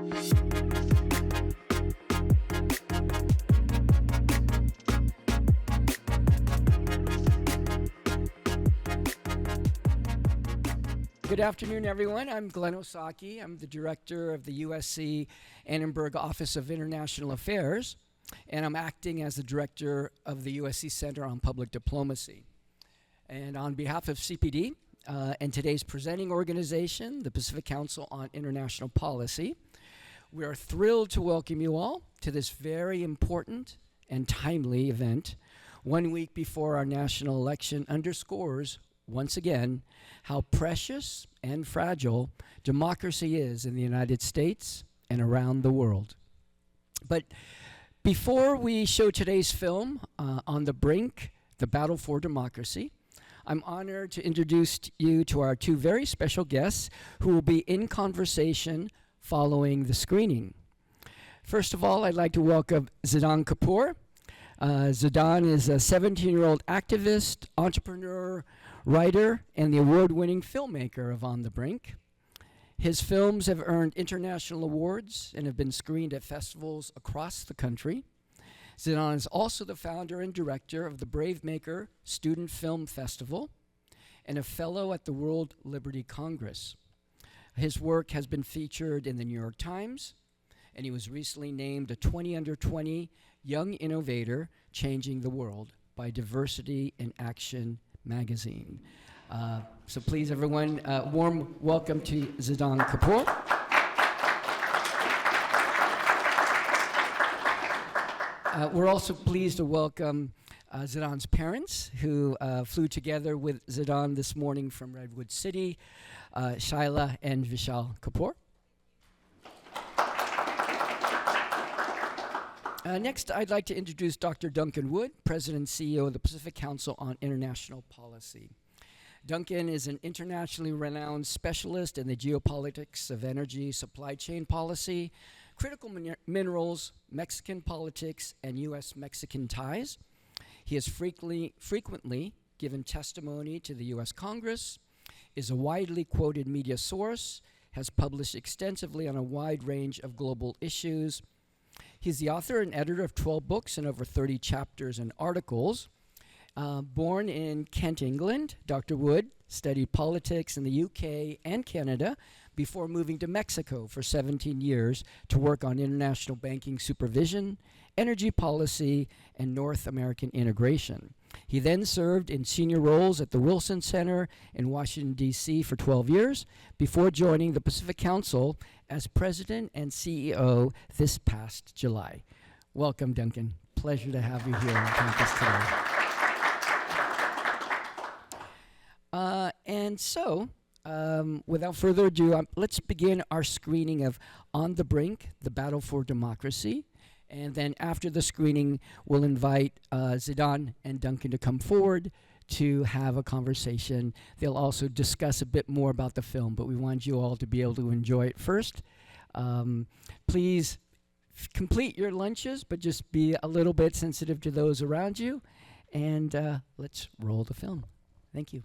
Good afternoon, everyone. I'm Glenn Osaki. I'm the director of the USC Annenberg Office of International Affairs, and I'm acting as the director of the USC Center on Public Diplomacy. And on behalf of CPD and today's presenting organization, the Pacific Council on International Policy, we are thrilled to welcome you all to this very important and timely event, 1 week before our national election underscores once again, how precious and fragile democracy is in the United States and around the world. But before we show today's film, On the Brink, The Battle for Democracy, I'm honored to introduce you to our two very special guests who will be in conversation following the screening. First of all, I'd like to welcome Zidaan Kapoor. Zidaan is a 17-year-old activist, entrepreneur, writer, and the award-winning filmmaker of On the Brink. His films have earned international awards and have been screened at festivals across the country. Zidaan is also the founder and director of the Bravemaker Student Film Festival and a fellow at the World Liberty Congress. His work has been featured in the New York Times, and he was recently named a 20 Under 20 Young Innovator Changing the World by Diversity in Action magazine. So please, everyone, warm welcome to Zidaan Kapoor. We're also pleased to welcome Zidaan's parents, who flew together with Zidaan this morning from Redwood City, Shaila and Vishal Kapoor. Next, I'd like to introduce Dr. Duncan Wood, President and CEO of the Pacific Council on International Policy. Duncan is an internationally renowned specialist in the geopolitics of energy, supply chain policy, critical minerals, Mexican politics, and U.S.-Mexican ties. He has frequently given testimony to the U.S. Congress, is a widely quoted media source, has published extensively on a wide range of global issues. He's the author and editor of 12 books and over 30 chapters and articles. Born in Kent, England, Dr. Wood studied politics in the UK and Canada before moving to Mexico for 17 years to work on international banking supervision, energy policy, and North American integration. He then served in senior roles at the Wilson Center in Washington, D.C. for 12 years before joining the Pacific Council as president and CEO this past July. Welcome, Duncan. Pleasure to have you here on campus today. Without further ado, let's begin our screening of On the Brink, The Battle for Democracy. And then after the screening, we'll invite Zidaan and Duncan to come forward to have a conversation. They'll also discuss a bit more about the film, but we want you all to be able to enjoy it first. Please complete your lunches, but just be a little bit sensitive to those around you. And let's roll the film. Thank you.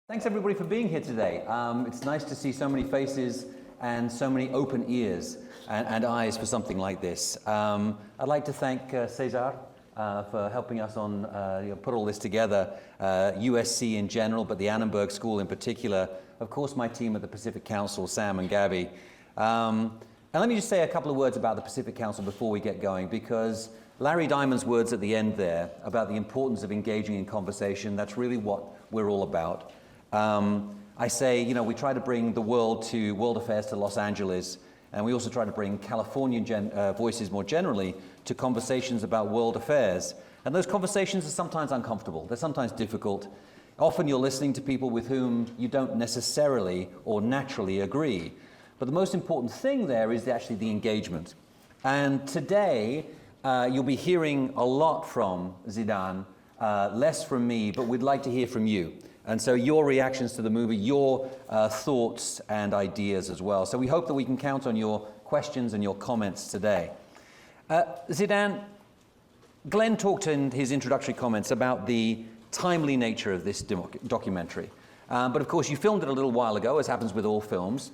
Thanks everybody for being here today. It's nice to see so many faces and so many open ears and eyes for something like this. I'd like to thank Cesar for helping us on put all this together, USC in general, but the Annenberg School in particular. Of course, my team at the Pacific Council, Sam and Gabby. And let me just say a couple of words about the Pacific Council before we get going, because Larry Diamond's words at the end there about the importance of engaging in conversation, that's really what we're all about. I say, we try to bring the world affairs to Los Angeles, and we also try to bring Californian voices more generally to conversations about world affairs. And those conversations are sometimes uncomfortable. They're sometimes difficult. Often you're listening to people with whom you don't necessarily or naturally agree. But the most important thing there is actually the engagement. And today, you'll be hearing a lot from Zidaan, less from me, but we'd like to hear from you. And so your reactions to the movie, your thoughts and ideas as well. So we hope that we can count on your questions and your comments today. Zidaan, Glenn talked in his introductory comments about the timely nature of this documentary. But of course, you filmed it a little while ago, as happens with all films.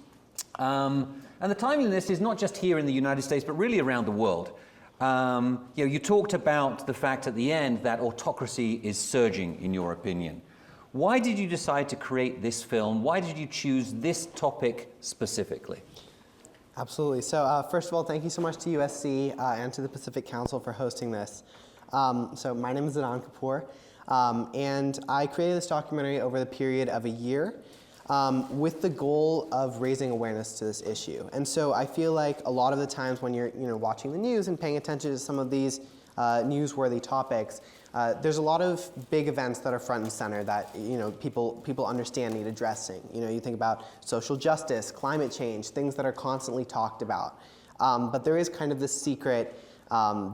And the timeliness is not just here in the United States, but really around the world. You talked about the fact at the end that autocracy is surging, in your opinion. Why did you decide to create this film? Why did you choose this topic specifically? Absolutely. So first of all, thank you so much to USC and to the Pacific Council for hosting this. So my name is Zidaan Kapoor, and I created this documentary over the period of a year with the goal of raising awareness to this issue. And so I feel like a lot of the times when you're watching the news and paying attention to some of these newsworthy topics, there's a lot of big events that are front and center that people understand need addressing. You think about social justice, climate change, things that are constantly talked about. But there is kind of this secret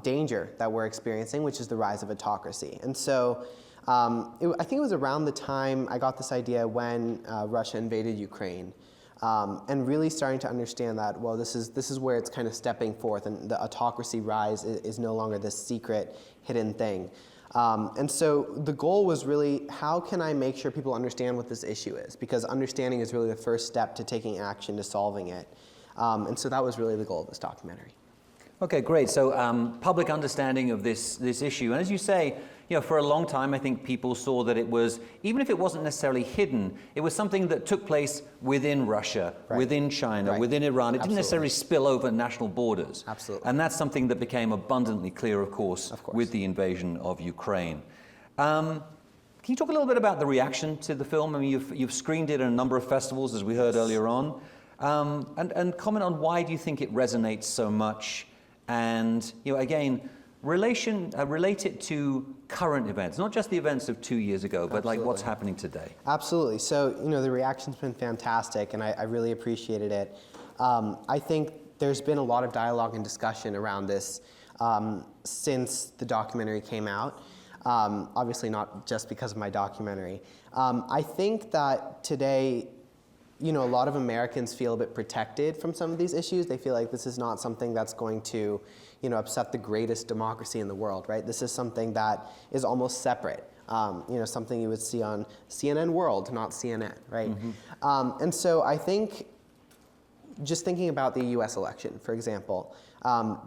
danger that we're experiencing, which is the rise of autocracy. And so I think it was around the time I got this idea when Russia invaded Ukraine. And really starting to understand that, well, this is where it's kind of stepping forth, and the autocracy rise is no longer this secret, hidden thing. And so the goal was really, how can I make sure people understand what this issue is? Because understanding is really the first step to taking action to solving it. And so that was really the goal of this documentary. Okay, great. So public understanding of this issue. And as you say, for a long time, I think people saw that it was, even if it wasn't necessarily hidden, it was something that took place within Russia, right, within China, right, within Iran. It didn't necessarily spill over national borders. Absolutely. And that's something that became abundantly clear, of course, with the invasion of Ukraine. Can you talk a little bit about the reaction to the film? I mean, you've screened it at a number of festivals, as we heard earlier on. And comment on why do you think it resonates so much? And, again, relate it to current events, not just the events of 2 years ago, but like what's happening today. Absolutely. So, the reaction's been fantastic, and I really appreciated it. I think there's been a lot of dialogue and discussion around this since the documentary came out. Obviously not just because of my documentary. I think that today, a lot of Americans feel a bit protected from some of these issues. They feel like this is not something that's going to, upset the greatest democracy in the world, right? This is something that is almost separate. Something you would see on CNN World, not CNN, right? Mm-hmm. And so I think, just thinking about the US election, for example,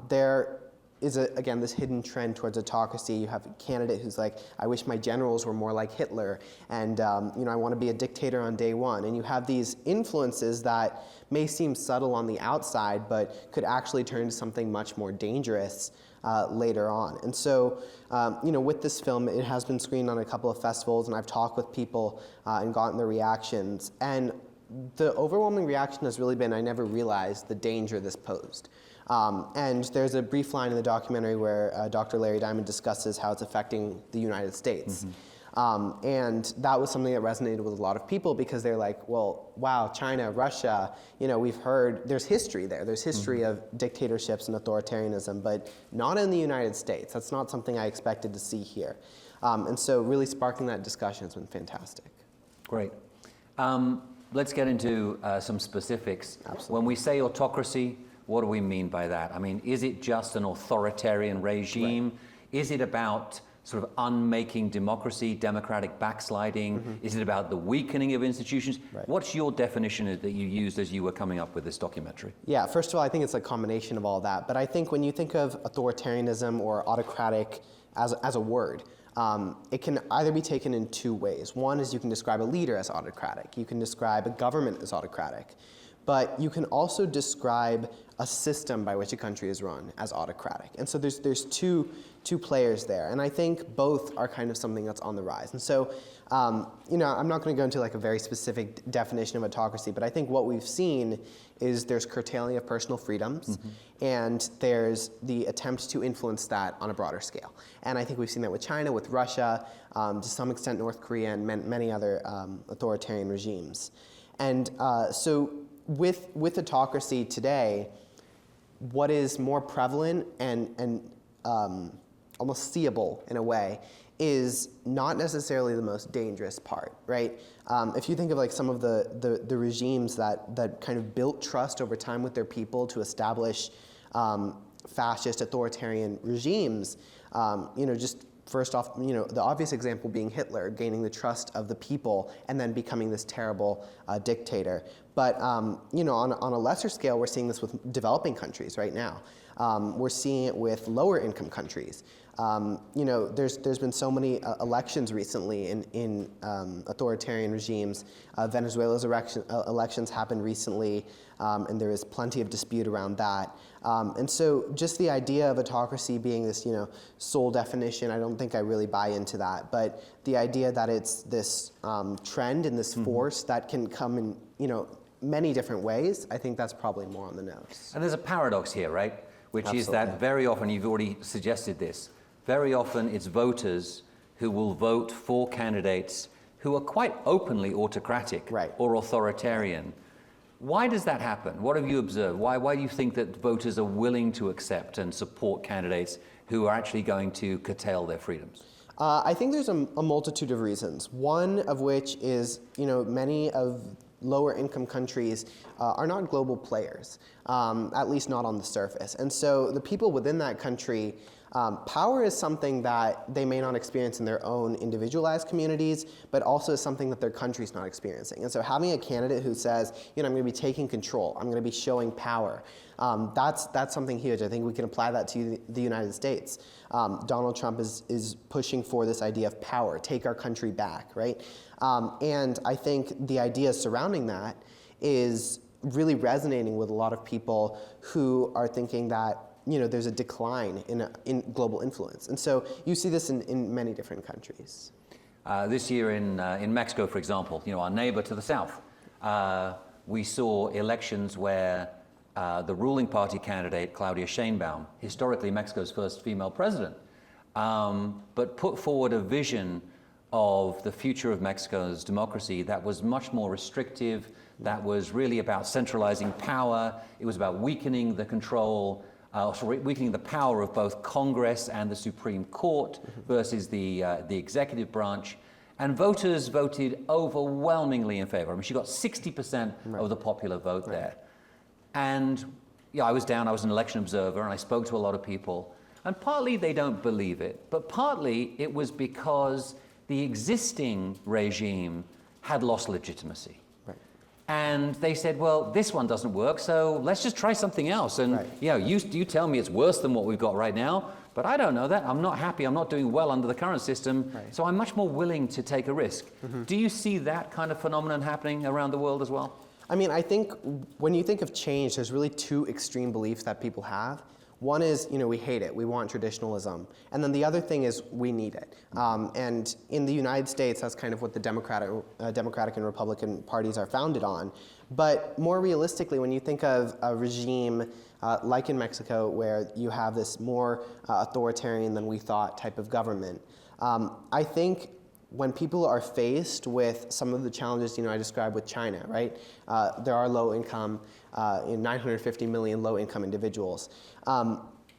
there is, again, this hidden trend towards autocracy. You have a candidate who's like, I wish my generals were more like Hitler, and I want to be a dictator on day one. And you have these influences that may seem subtle on the outside, but could actually turn into something much more dangerous later on. And so, with this film, it has been screened on a couple of festivals, and I've talked with people and gotten their reactions. And the overwhelming reaction has really been, I never realized the danger this posed. And there's a brief line in the documentary where Dr. Larry Diamond discusses how it's affecting the United States. Mm-hmm. And that was something that resonated with a lot of people, because they're like, well, wow, China, Russia, we've heard there's history there. There's history mm-hmm. of dictatorships and authoritarianism, but not in the United States. That's not something I expected to see here. And so really sparking that discussion has been fantastic. Great. Let's get into some specifics. Absolutely. When we say autocracy, what do we mean by that? I mean, is it just an authoritarian regime? Right. Is it about sort of unmaking democracy, democratic backsliding? Mm-hmm. Is it about the weakening of institutions? Right. What's your definition that you used as you were coming up with this documentary? Yeah, first of all, I think it's a combination of all that. But I think when you think of authoritarianism or autocratic as a word, it can either be taken in two ways. One is you can describe a leader as autocratic. You can describe a government as autocratic. But you can also describe a system by which a country is run as autocratic. And so there's two players there. And I think both are kind of something that's on the rise. And so, I'm not going to go into like a very specific definition of autocracy, but I think what we've seen is there's curtailing of personal freedoms, mm-hmm. and there's the attempt to influence that on a broader scale. And I think we've seen that with China, with Russia, to some extent North Korea, and many other authoritarian regimes. And so with autocracy today, what is more prevalent and almost seeable in a way is not necessarily the most dangerous part, right? If you think of like some of the regimes that kind of built trust over time with their people to establish fascist authoritarian regimes, just first off, the obvious example being Hitler gaining the trust of the people and then becoming this terrible dictator. But on a lesser scale, we're seeing this with developing countries right now. We're seeing it with lower income countries. There's been so many elections recently in authoritarian regimes. Venezuela's elections happened recently, and there is plenty of dispute around that. And so just the idea of autocracy being this, sole definition, I don't think I really buy into that. But the idea that it's this trend and this force that can come in, many different ways, I think that's probably more on the nose. And there's a paradox here, right? Which Absolutely. is that very often, you've already suggested this, very often it's voters who will vote for candidates who are quite openly autocratic Right. or authoritarian. Why does that happen? What have you observed? Why do you think that voters are willing to accept and support candidates who are actually going to curtail their freedoms? I think there's a multitude of reasons. One of which is, many of lower income countries are not global players, at least not on the surface. And so the people within that country, power is something that they may not experience in their own individualized communities, but also is something that their country's not experiencing. And so having a candidate who says, I'm going to be taking control, I'm going to be showing power, that's something huge. I think we can apply that to the United States. Donald Trump is pushing for this idea of power, take our country back, right? And I think the idea surrounding that is really resonating with a lot of people who are thinking that there's a decline in global influence. And so you see this in many different countries. This year in Mexico, for example, our neighbor to the south, we saw elections where the ruling party candidate, Claudia Sheinbaum, historically Mexico's first female president, but put forward a vision of the future of Mexico's democracy that was much more restrictive, that was really about centralizing power. It was about weakening the control, weakening the power of both Congress and the Supreme Court versus the executive branch. And voters voted overwhelmingly in favor. I mean, she got 60% of the popular vote there. And I was an election observer, and I spoke to a lot of people. And partly they don't believe it, but partly it was because the existing regime had lost legitimacy. And they said, well, this one doesn't work, so let's just try something else. And you tell me it's worse than what we've got right now, but I don't know that. I'm not happy. I'm not doing well under the current system, so I'm much more willing to take a risk. Do you see that kind of phenomenon happening around the world as well? I mean, I think when you think of change, there's really two extreme beliefs that people have. One is, we hate it, we want traditionalism. And then the other thing is we need it. And in the United States, that's kind of what the Democratic and Republican parties are founded on. But more realistically, when you think of a regime like in Mexico, where you have this more authoritarian than we thought type of government, I think when people are faced with some of the challenges, I described with China, right? There are low income, 950 million low income individuals.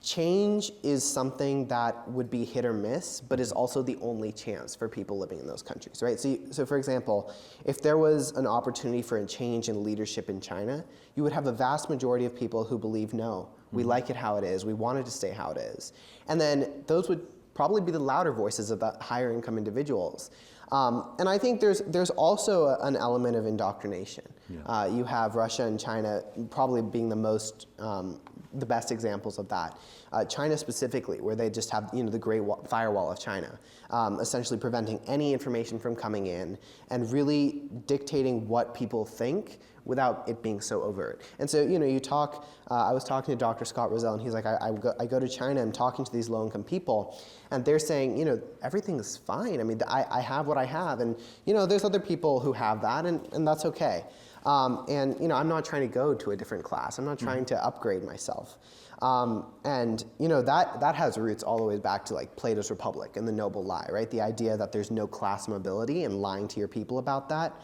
Change is something that would be hit or miss, but is also the only chance for people living in those countries, right? So for example, if there was an opportunity for a change in leadership in China, you would have a vast majority of people who believe, no, we like it how it is, we want it to stay how it is. And then those would probably be the louder voices of the higher income individuals. And I think there's also an element of indoctrination. You have Russia and China probably being the best examples of that. China specifically, where they just have the Great Firewall of China, essentially preventing any information from coming in and really dictating what people think without it being so overt. And so you talk. I was talking to Dr. Scott Rozelle, and he's like, I go to China. I'm talking to these low-income people, and they're saying, everything is fine. I mean, I have what I have, and there's other people who have that, and that's okay. And I'm not trying to go to a different class. I'm not trying to upgrade myself. And that has roots all the way back to like Plato's Republic and the noble lie, right? The idea that there's no class mobility and lying to your people about that.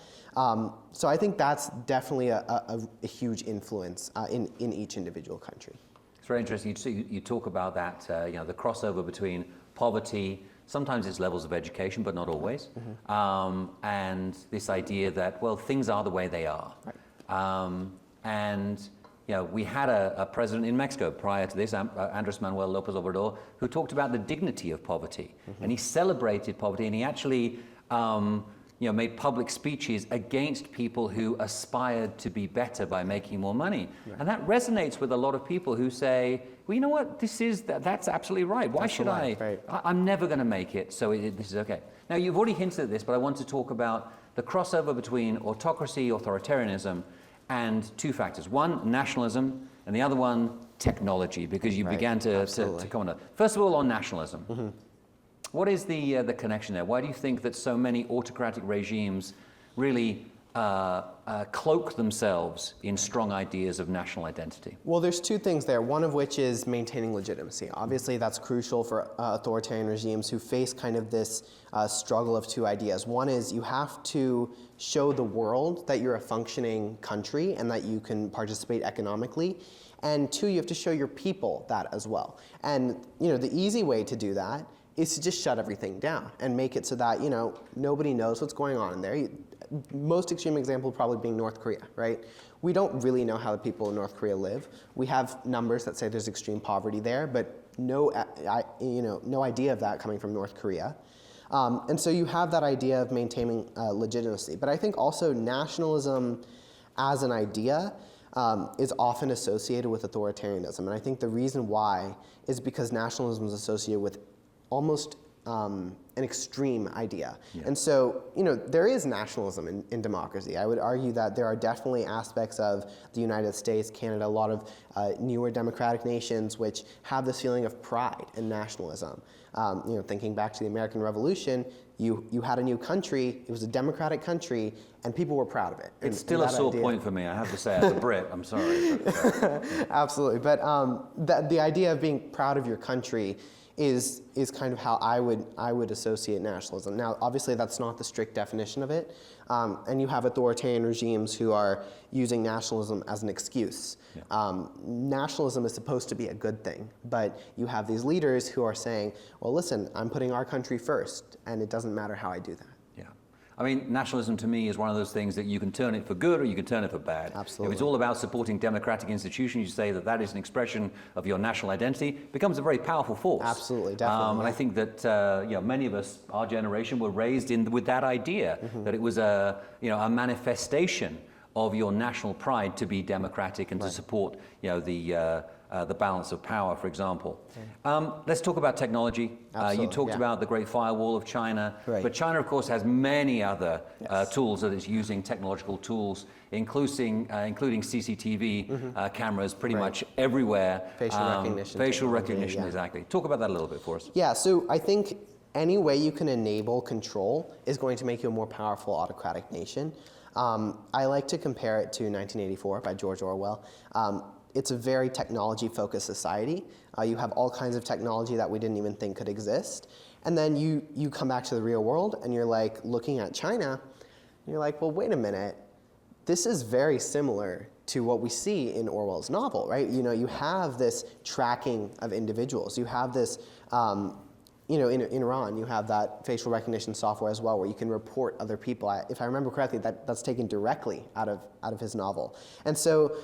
So I think that's definitely a huge influence in each individual country. It's very interesting. You talk about that, the crossover between poverty, sometimes it's levels of education, but not always, and this idea that, well, things are the way they are. And we had a president in Mexico prior to this, Andrés Manuel López Obrador, who talked about the dignity of poverty. And he celebrated poverty, and he actually made public speeches against people who aspired to be better by making more money. Right. And that resonates with a lot of people who say, well, you know what, that's absolutely right. Why should I? Right. I'm never going to make it, so this is okay. Now, you've already hinted at this, but I want to talk about the crossover between autocracy, authoritarianism, and two factors. One, nationalism, and the other one, technology, because you began to come on that. First of all, on nationalism. What is the connection there? Why do you think that so many autocratic regimes really cloak themselves in strong ideas of national identity? Well, there's two things there, one of which is maintaining legitimacy. Obviously, that's crucial for authoritarian regimes who face kind of this struggle of two ideas. One is you have to show the world that you're a functioning country and that you can participate economically. And two, you have to show your people that as well. And the easy way to do that is to just shut everything down and make it so that nobody knows what's going on in there. Most extreme example probably being North Korea, right? We don't really know how the people in North Korea live. We have numbers that say there's extreme poverty there, but no idea of that coming from North Korea. And so you have that idea of maintaining legitimacy. But I think also nationalism as an idea is often associated with authoritarianism. And I think the reason why is because nationalism is associated with almost an extreme idea. Yeah. And so, there is nationalism in democracy. I would argue that there are definitely aspects of the United States, Canada, a lot of newer democratic nations which have this feeling of pride and nationalism. Thinking back to the American Revolution, you had a new country, it was a democratic country, and people were proud of it. It's still a sore point for me, I have to say, as a Brit, I'm sorry. Absolutely, but the idea of being proud of your country is kind of how I would associate nationalism. Now, obviously, that's not the strict definition of it, and you have authoritarian regimes who are using nationalism as an excuse. Yeah. Nationalism is supposed to be a good thing, but you have these leaders who are saying, well, listen, I'm putting our country first, and it doesn't matter how I do that. I mean, nationalism to me is one of those things that you can turn it for good or you can turn it for bad. Absolutely. If it's all about supporting democratic institutions, you say that is an expression of your national identity, it becomes a very powerful force. Absolutely, definitely. And I think that many of us, our generation, were raised with that idea, that it was a manifestation of your national pride to be democratic and to support the balance of power, for example. Let's talk about technology. You talked about the Great Firewall of China, but China, of course, has many other tools that it's using, technological tools, including CCTV cameras pretty much everywhere. Facial recognition. Exactly. Talk about that a little bit for us. Yeah, so I think any way you can enable control is going to make you a more powerful autocratic nation. I like to compare it to 1984 by George Orwell. It's a very technology-focused society. You have all kinds of technology that we didn't even think could exist. And then you come back to the real world and you're like looking at China, and you're like, well, wait a minute. This is very similar to what we see in Orwell's novel, right? You have this tracking of individuals. You have this, in Iran, you have that facial recognition software as well, where you can report other people. If I remember correctly, that's taken directly out of his novel. And so,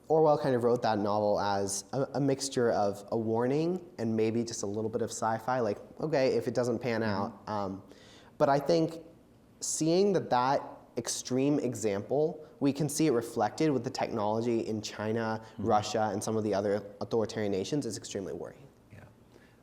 Orwell kind of wrote that novel as a mixture of a warning and maybe just a little bit of sci-fi, like, okay, if it doesn't pan out. But I think seeing that extreme example, we can see it reflected with the technology in China, Russia, and some of the other authoritarian nations is extremely worrying. Yeah.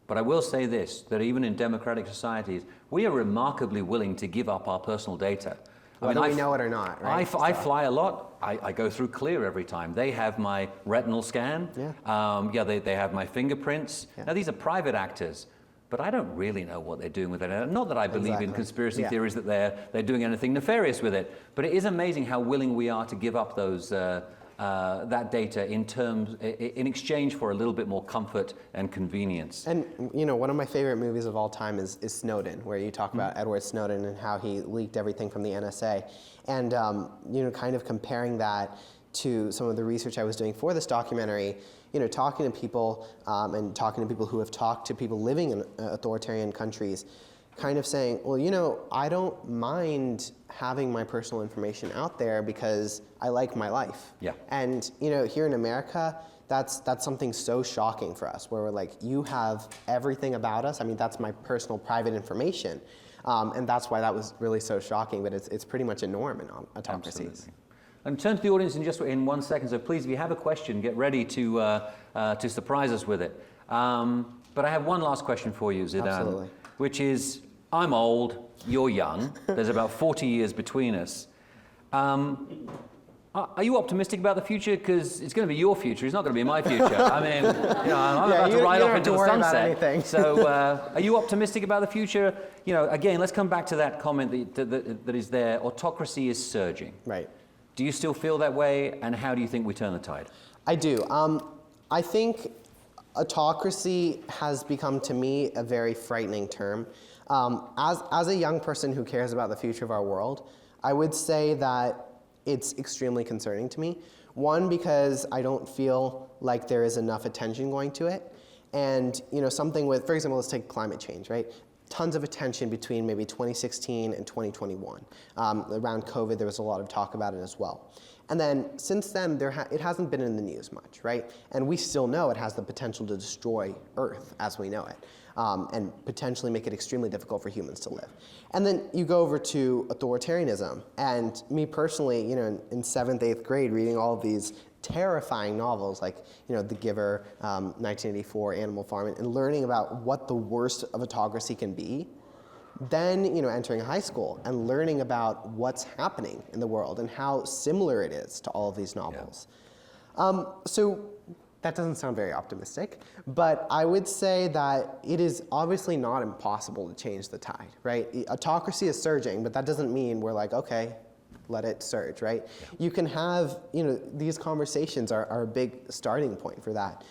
But I will say this, that even in democratic societies, we are remarkably willing to give up our personal data. Whether we know it or not, right? I fly a lot. I go through Clear every time. They have my retinal scan. Yeah. They have my fingerprints. Yeah. Now, these are private actors, but I don't really know what they're doing with it. Not that I believe in conspiracy theories that they're doing anything nefarious with it, but it is amazing how willing we are to give up those that data in exchange for a little bit more comfort and convenience. And one of my favorite movies of all time is Snowden, where you talk about Edward Snowden and how he leaked everything from the NSA, and kind of comparing that to some of the research I was doing for this documentary. Talking to people and talking to people who have talked to people living in authoritarian countries, kind of saying, well, I don't mind having my personal information out there because I like my life. Yeah. And here in America, that's something so shocking for us, where we're like, you have everything about us. I mean, that's my personal private information. And that's why that was really so shocking, but it's pretty much a norm in autocracies. Absolutely. And turn to the audience in 1 second. So please, if you have a question, get ready to surprise us with it. But I have one last question for you, Zidaan. Absolutely. Which is, I'm old, you're young. There's about 40 years between us. Are you optimistic about the future? Because it's going to be your future. It's not going to be my future. I mean, I'm about to ride off into the sunset. So, are you optimistic about the future? Again, let's come back to that comment that is there. Autocracy is surging. Right. Do you still feel that way? And how do you think we turn the tide? I do. I think autocracy has become, to me, a very frightening term. As a young person who cares about the future of our world, I would say that it's extremely concerning to me. One, because I don't feel like there is enough attention going to it. And something with, for example, let's take climate change, right? Tons of attention between maybe 2016 and 2021. Around COVID, there was a lot of talk about it as well. And then since then, it hasn't been in the news much, right? And we still know it has the potential to destroy Earth as we know it, and potentially make it extremely difficult for humans to live. And then you go over to authoritarianism. And me personally, in 7th, 8th grade, reading all of these terrifying novels like, The Giver, 1984, Animal Farm, and learning about what the worst of autocracy can be. Then, entering high school and learning about what's happening in the world and how similar it is to all of these novels. Yeah. So that doesn't sound very optimistic, but I would say that it is obviously not impossible to change the tide, right? Autocracy is surging, but that doesn't mean we're like, okay, let it surge, right? Yeah. You can have, these conversations are a big starting point for that.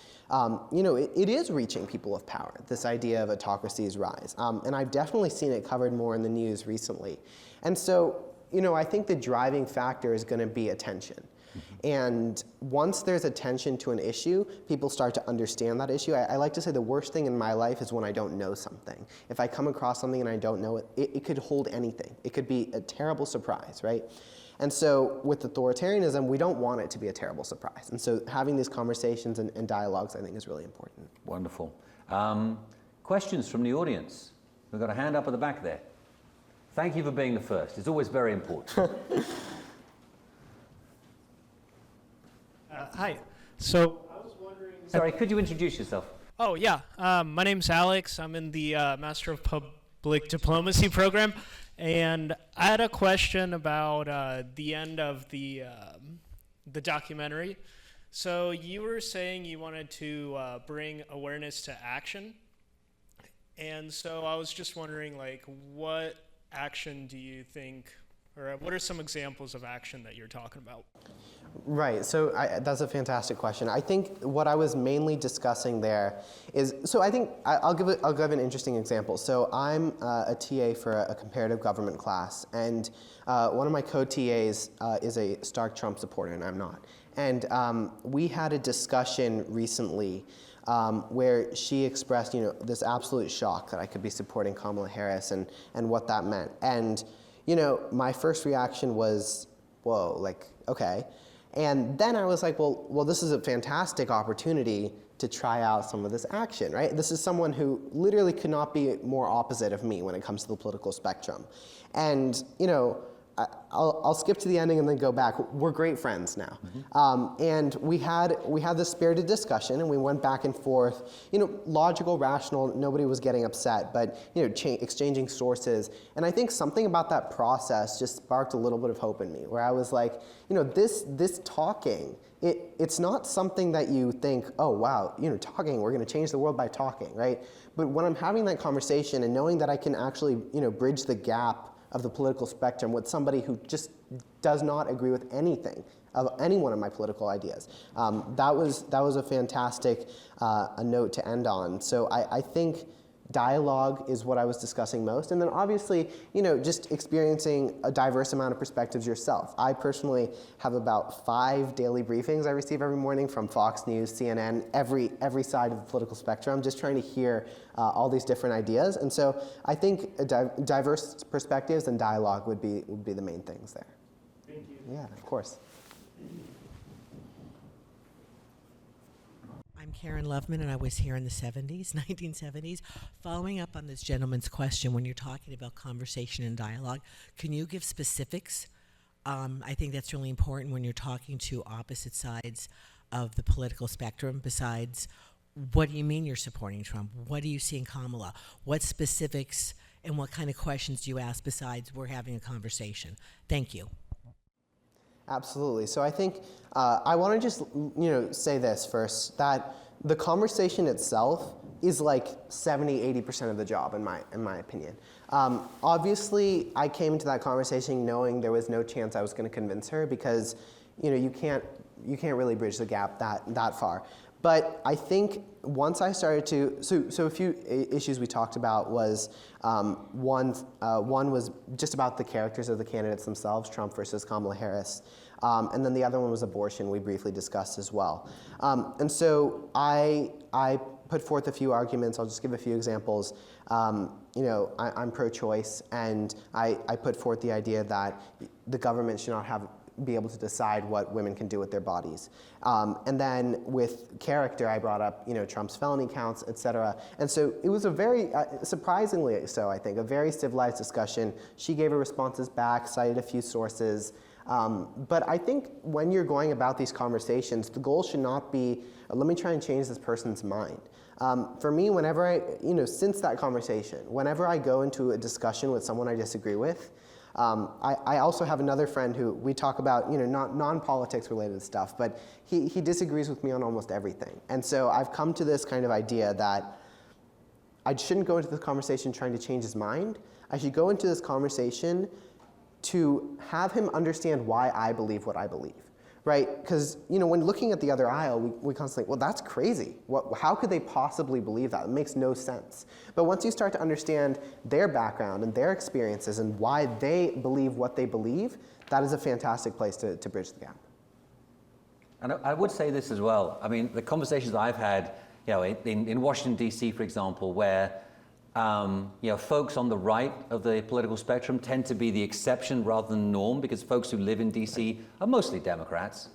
It is reaching people of power, this idea of autocracy's rise. And I've definitely seen it covered more in the news recently. And so, I think the driving factor is going to be attention. Mm-hmm. And once there's attention to an issue, people start to understand that issue. I like to say the worst thing in my life is when I don't know something. If I come across something and I don't know it, it could hold anything. It could be a terrible surprise, right? And so with authoritarianism, we don't want it to be a terrible surprise. And so having these conversations and dialogues, I think, is really important. Wonderful. Questions from the audience? We've got a hand up at the back there. Thank you for being the first. It's always very important. Hi. So I was wondering... Sorry, could you introduce yourself? Oh, yeah. My name's Alex. I'm in the Master of Public Diplomacy program. And I had a question about the end of the documentary. So you were saying you wanted to bring awareness to action. And so I was just wondering, what action do you think, or what are some examples of action that you're talking about? Right, so that's a fantastic question. I think what I was mainly discussing there is, so I think I'll give an interesting example. So I'm a TA for a comparative government class, and one of my co-TAs is a stark Trump supporter, and I'm not. And we had a discussion recently where she expressed, this absolute shock that I could be supporting Kamala Harris and what that meant. And, my first reaction was, whoa, okay. And then I was like, well, this is a fantastic opportunity to try out some of this action, right? This is someone who literally could not be more opposite of me when it comes to the political spectrum. And, I'll skip to the ending and then go back. We're great friends now. Mm-hmm. And we had this spirited discussion, and we went back and forth, logical, rational, nobody was getting upset, but, exchanging sources. And I think something about that process just sparked a little bit of hope in me, where I was like, this talking, it's not something that you think, oh, wow, talking, we're going to change the world by talking, right? But when I'm having that conversation and knowing that I can actually, bridge the gap of the political spectrum with somebody who just does not agree with anything of any one of my political ideas. That was a fantastic a note to end on. So I think dialogue is what I was discussing most. And then obviously, just experiencing a diverse amount of perspectives yourself. I personally have about 5 daily briefings I receive every morning from Fox News, CNN, every side of the political spectrum, just trying to hear all these different ideas. And so I think diverse perspectives and dialogue would be the main things there. Thank you. Yeah, of course. I'm Karen Loveman, and I was here in the 70s, 1970s. Following up on this gentleman's question, when you're talking about conversation and dialogue, can you give specifics? I think that's really important when you're talking to opposite sides of the political spectrum. Besides, what do you mean you're supporting Trump? What do you see in Kamala? What specifics and what kind of questions do you ask besides we're having a conversation? Thank you. Absolutely. So I think I want to just say this first, that the conversation itself is like 70-80% of the job in my opinion. Obviously, I came into that conversation knowing there was no chance I was going to convince her, because you can't really bridge the gap that far. But I think once I started to, so a few issues we talked about was, one was just about the characters of the candidates themselves, Trump versus Kamala Harris. And then the other one was abortion, we briefly discussed as well. And so I put forth a few arguments. I'll just give a few examples. I'm pro-choice, and I put forth the idea that the government should not be able to decide what women can do with their bodies. And then with character, I brought up Trump's felony counts, et cetera. And so it was a very, surprisingly so I think, a very civilized discussion. She gave her responses back, cited a few sources. But I think when you're going about these conversations, the goal should not be, let me try and change this person's mind. For me, whenever since that conversation, whenever I go into a discussion with someone I disagree with, I also have another friend who we talk about, not non-politics related stuff, but he disagrees with me on almost everything. And so I've come to this kind of idea that I shouldn't go into this conversation trying to change his mind. I should go into this conversation to have him understand why I believe what I believe, right? Because when looking at the other aisle, we constantly, well, that's crazy. How could they possibly believe that? It makes no sense. But once you start to understand their background and their experiences and why they believe what they believe, that is a fantastic place to bridge the gap. And I would say this as well. I mean, the conversations I've had, in Washington, D.C., for example, where folks on the right of the political spectrum tend to be the exception rather than the norm, because folks who live in DC are mostly Democrats.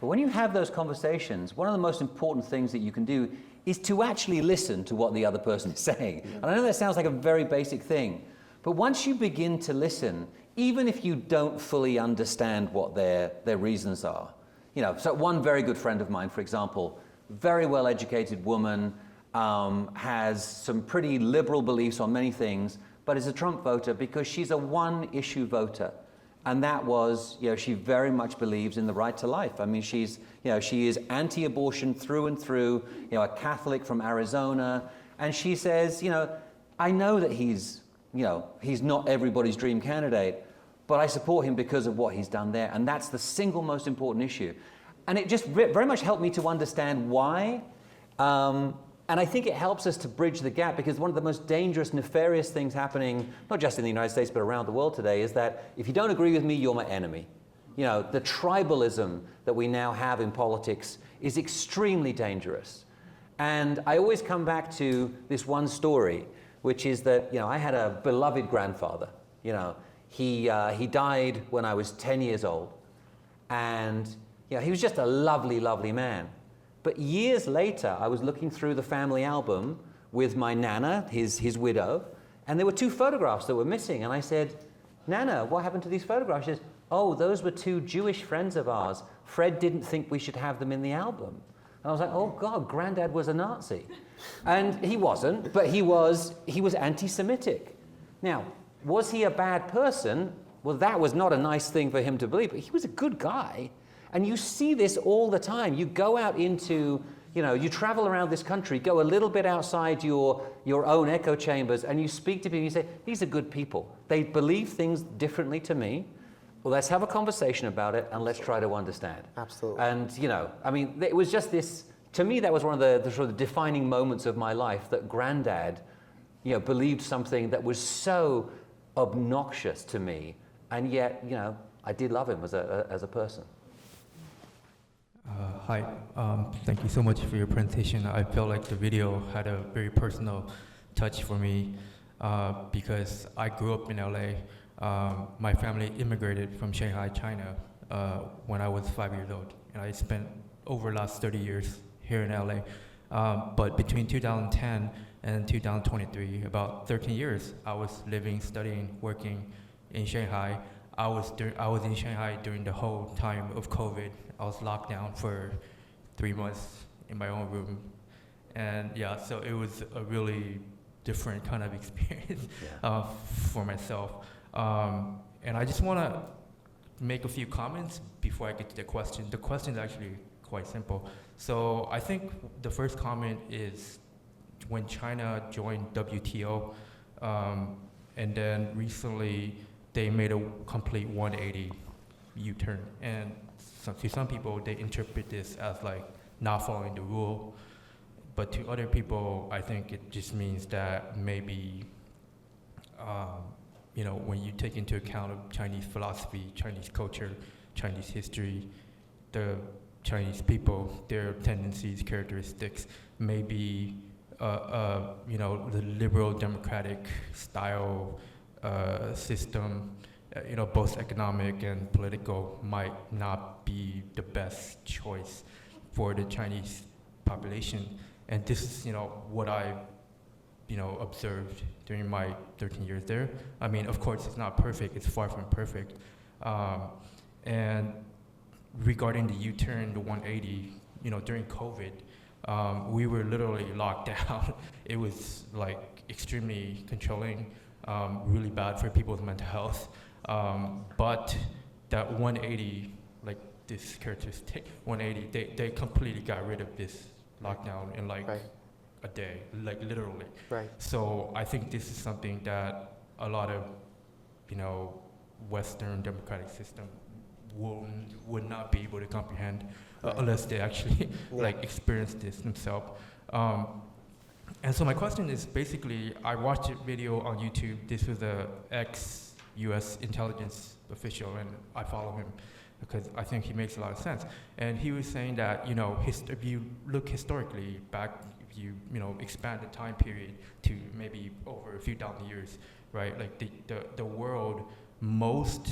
But when you have those conversations, one of the most important things that you can do is to actually listen to what the other person is saying. And I know that sounds like a very basic thing, but once you begin to listen, even if you don't fully understand what their reasons are, so one very good friend of mine, for example, very well-educated woman, has some pretty liberal beliefs on many things, but is a Trump voter because she's a one-issue voter. And that was, she very much believes in the right to life. I mean, she is anti-abortion through and through, a Catholic from Arizona. And she says, I know that he's not everybody's dream candidate, but I support him because of what he's done there. And that's the single most important issue. And it just very much helped me to understand why. And I think it helps us to bridge the gap, because one of the most dangerous, nefarious things happening, not just in the United States, but around the world today, is that if you don't agree with me, you're my enemy. The tribalism that we now have in politics is extremely dangerous. And I always come back to this one story, which is that, I had a beloved grandfather. He died when I was 10 years old. And, he was just a lovely, lovely man. But years later, I was looking through the family album with my Nana, his widow, and there were 2 photographs that were missing. And I said, Nana, what happened to these photographs? She says, oh, those were 2 Jewish friends of ours. Fred didn't think we should have them in the album. And I was like, oh God, Granddad was a Nazi. And he wasn't, but he was anti-Semitic. Now, was he a bad person? Well, that was not a nice thing for him to believe, but he was a good guy. And you see this all the time. You go out into, you travel around this country, go a little bit outside your own echo chambers, and you speak to people, you say, these are good people. They believe things differently to me. Well, let's have a conversation about it, and let's try to understand. Absolutely. And, it was just this, to me, that was one of the sort of defining moments of my life, that Granddad believed something that was so obnoxious to me, and yet, I did love him as a person. Hi, thank you so much for your presentation. I felt like the video had a very personal touch for me because I grew up in LA. My family immigrated from Shanghai, China when I was 5 years old, and I spent over the last 30 years here in LA. But between 2010 and 2023, about 13 years, I was living, studying, working in Shanghai. I was in Shanghai during the whole time of COVID. I was locked down for 3 months in my own room. And yeah, so it was a really different kind of experience for myself. And I just want to make a few comments before I get to the question. The question is actually quite simple. So I think the first comment is when China joined WTO, and then recently they made a complete 180 U-turn. And to some people, they interpret this as like not following the rule. But to other people, I think it just means that maybe, when you take into account of Chinese philosophy, Chinese culture, Chinese history, the Chinese people, their tendencies, characteristics, maybe, the liberal democratic style system, both economic and political, might not be the best choice for the Chinese population. And this is, what I, observed during my 13 years there. I mean, of course, it's not perfect. It's far from perfect. And regarding the U-turn, the 180, during COVID, we were literally locked down. It was like extremely controlling, really bad for people's mental health. But that 180, like this characteristic 180, they completely got rid of this lockdown in like a day, like literally. Right. So I think this is something that a lot of, Western democratic system would not be able to comprehend unless they actually experience this themselves. And so my question is basically, I watched a video on YouTube. This was a ex-US intelligence official, and I follow him because I think he makes a lot of sense. And he was saying that, if you look historically back, if you, expand the time period to maybe over a few thousand years, right? Like the world, most,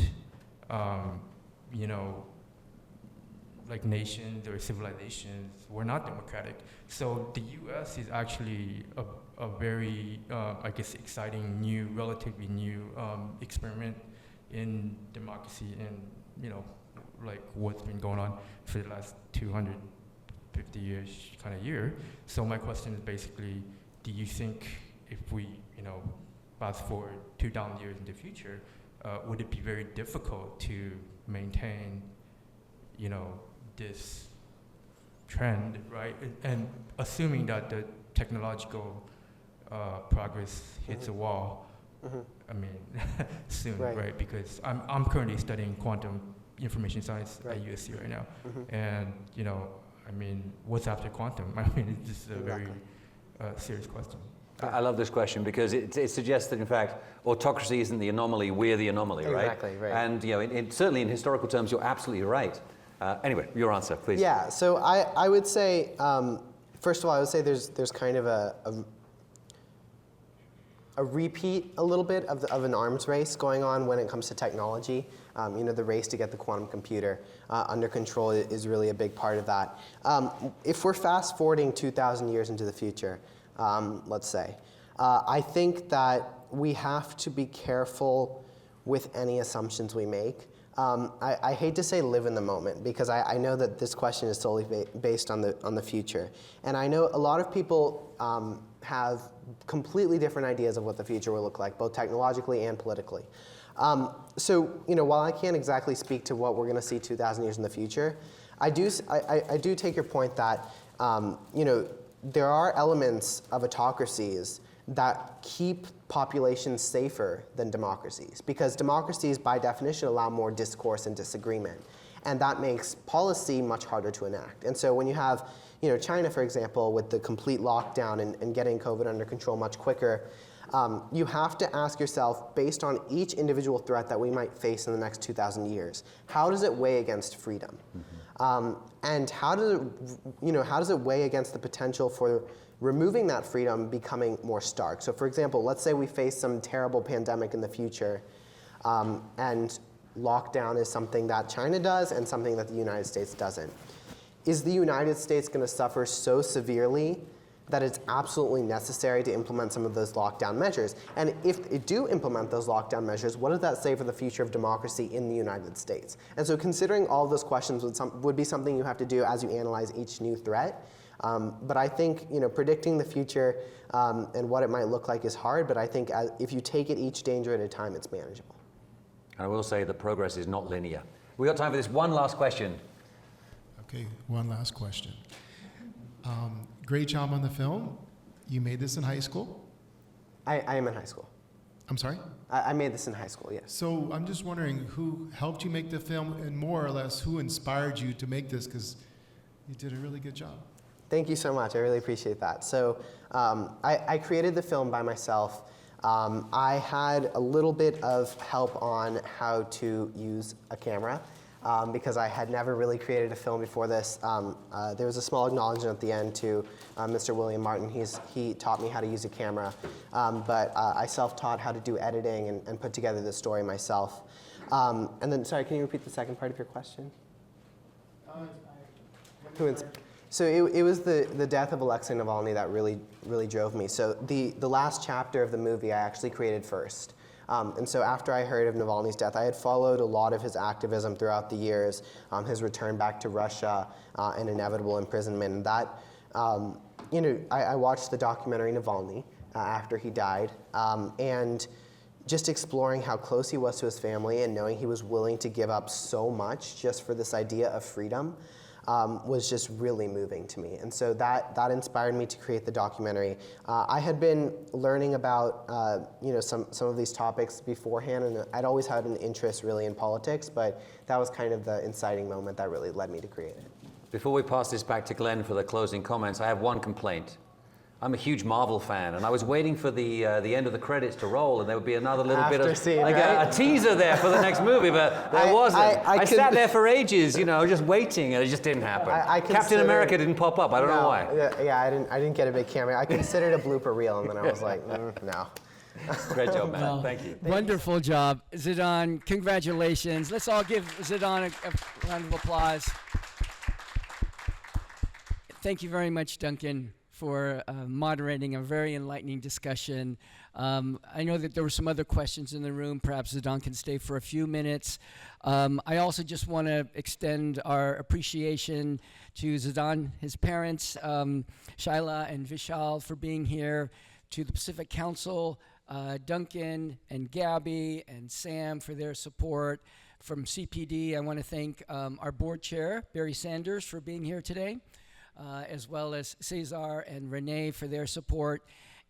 like nations or civilizations were not democratic. So the US is actually a very, exciting, relatively new experiment in democracy and, like what's been going on for the last 250 years kind of year. So my question is basically, do you think if we, fast forward 2,000 years in the future, would it be very difficult to maintain, this trend, right? And assuming that the technological progress hits a wall, I mean, soon, right? Because I'm currently studying quantum information science at USC right now, and what's after quantum? I mean, it's just a very serious question. I love this question because it suggests that, in fact, autocracy isn't the anomaly, we're the anomaly, right? Exactly, right. And certainly in historical terms, you're absolutely right. Anyway, your answer, please. Yeah, so I would say, first of all, I would say there's kind of a repeat a little bit of an arms race going on when it comes to technology. The race to get the quantum computer under control is really a big part of that. If we're fast forwarding 2,000 years into the future, let's say, I think that we have to be careful with any assumptions we make. I hate to say live in the moment because I know that this question is solely based on the future. And I know a lot of people have completely different ideas of what the future will look like, both technologically and politically. So while I can't exactly speak to what we're going to see 2,000 years in the future, I do take your point that there are elements of autocracies that keep populations safer than democracies, because democracies by definition allow more discourse and disagreement, and that makes policy much harder to enact. And so when you have China, for example, with the complete lockdown and getting COVID under control much quicker, You have to ask yourself, based on each individual threat that we might face in the next 2,000 years, how does it weigh against freedom? And how does it weigh against the potential for removing that freedom becoming more stark? So for example, let's say we face some terrible pandemic in the future, and lockdown is something that China does and something that the United States doesn't. Is the United States going to suffer so severely that it's absolutely necessary to implement some of those lockdown measures? And if it do implement those lockdown measures, what does that say for the future of democracy in the United States? And so considering all of those questions would be something you have to do as you analyze each new threat. But I think predicting the future and what it might look like is hard, but I think if you take it each danger at a time, it's manageable. And I will say that progress is not linear. We got time for this one last question. Okay, one last question. Great job on the film. You made this in high school? I am in high school. I'm sorry? I made this in high school, yes. So I'm just wondering who helped you make the film, and more or less who inspired you to make this, because you did a really good job. Thank you so much. I really appreciate that. So I created the film by myself. I had a little bit of help on how to use a camera because I had never really created a film before this. There was a small acknowledgement at the end to Mr. William Martin. He taught me how to use a camera, but I self-taught how to do editing and put together the story myself. And then, sorry, can you repeat the second part of your question? So it was the death of Alexei Navalny that really drove me. So the last chapter of the movie I actually created first. And so after I heard of Navalny's death, I had followed a lot of his activism throughout the years, his return back to Russia, and inevitable imprisonment. And that, I watched the documentary Navalny after he died, and just exploring how close he was to his family and knowing he was willing to give up so much just for this idea of freedom. Was just really moving to me. And so that inspired me to create the documentary. I had been learning about some of these topics beforehand, and I'd always had an interest really in politics, but that was kind of the inciting moment that really led me to create it. Before we pass this back to Glenn for the closing comments, I have one complaint. I'm a huge Marvel fan, and I was waiting for the end of the credits to roll, and there would be another little bit of scene, like right? a teaser there for the next movie, but there wasn't. I sat there for ages, just waiting, and it just didn't happen. Captain America didn't pop up. I don't know why. Yeah, I didn't get a big camera. I considered a blooper reel, and then I was like, no. Great job, man. Well, Thank you. Wonderful job. Zidaan, congratulations. Let's all give Zidaan a round of applause. Thank you very much, Duncan, for moderating a very enlightening discussion. I know that there were some other questions in the room. Perhaps Zidaan can stay for a few minutes. I also just want to extend our appreciation to Zidaan, his parents, Shaila and Vishal, for being here, to the Pacific Council, Duncan and Gabby and Sam for their support. From CPD, I want to thank our board chair, Barry Sanders, for being here today. As well as Cesar and Renee for their support.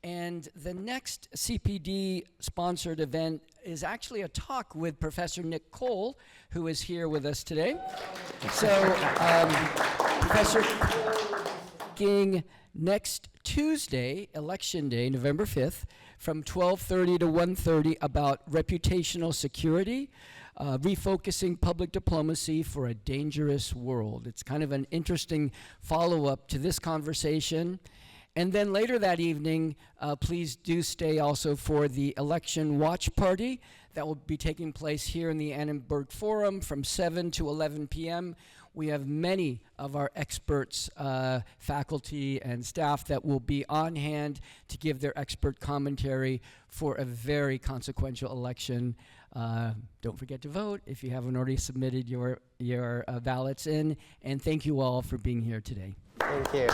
And the next CPD-sponsored event is actually a talk with Professor Nick Cole, who is here with us today. So, Professor King, next Tuesday, Election Day, November 5th, from 12:30 to 1:30 about reputational security, refocusing public diplomacy for a dangerous world. It's kind of an interesting follow-up to this conversation. And then later that evening, please do stay also for the election watch party that will be taking place here in the Annenberg Forum from 7 to 11 p.m. We have many of our experts, faculty and staff that will be on hand to give their expert commentary for a very consequential election. Don't forget to vote if you haven't already submitted your ballots in. And thank you all for being here today. Thank you.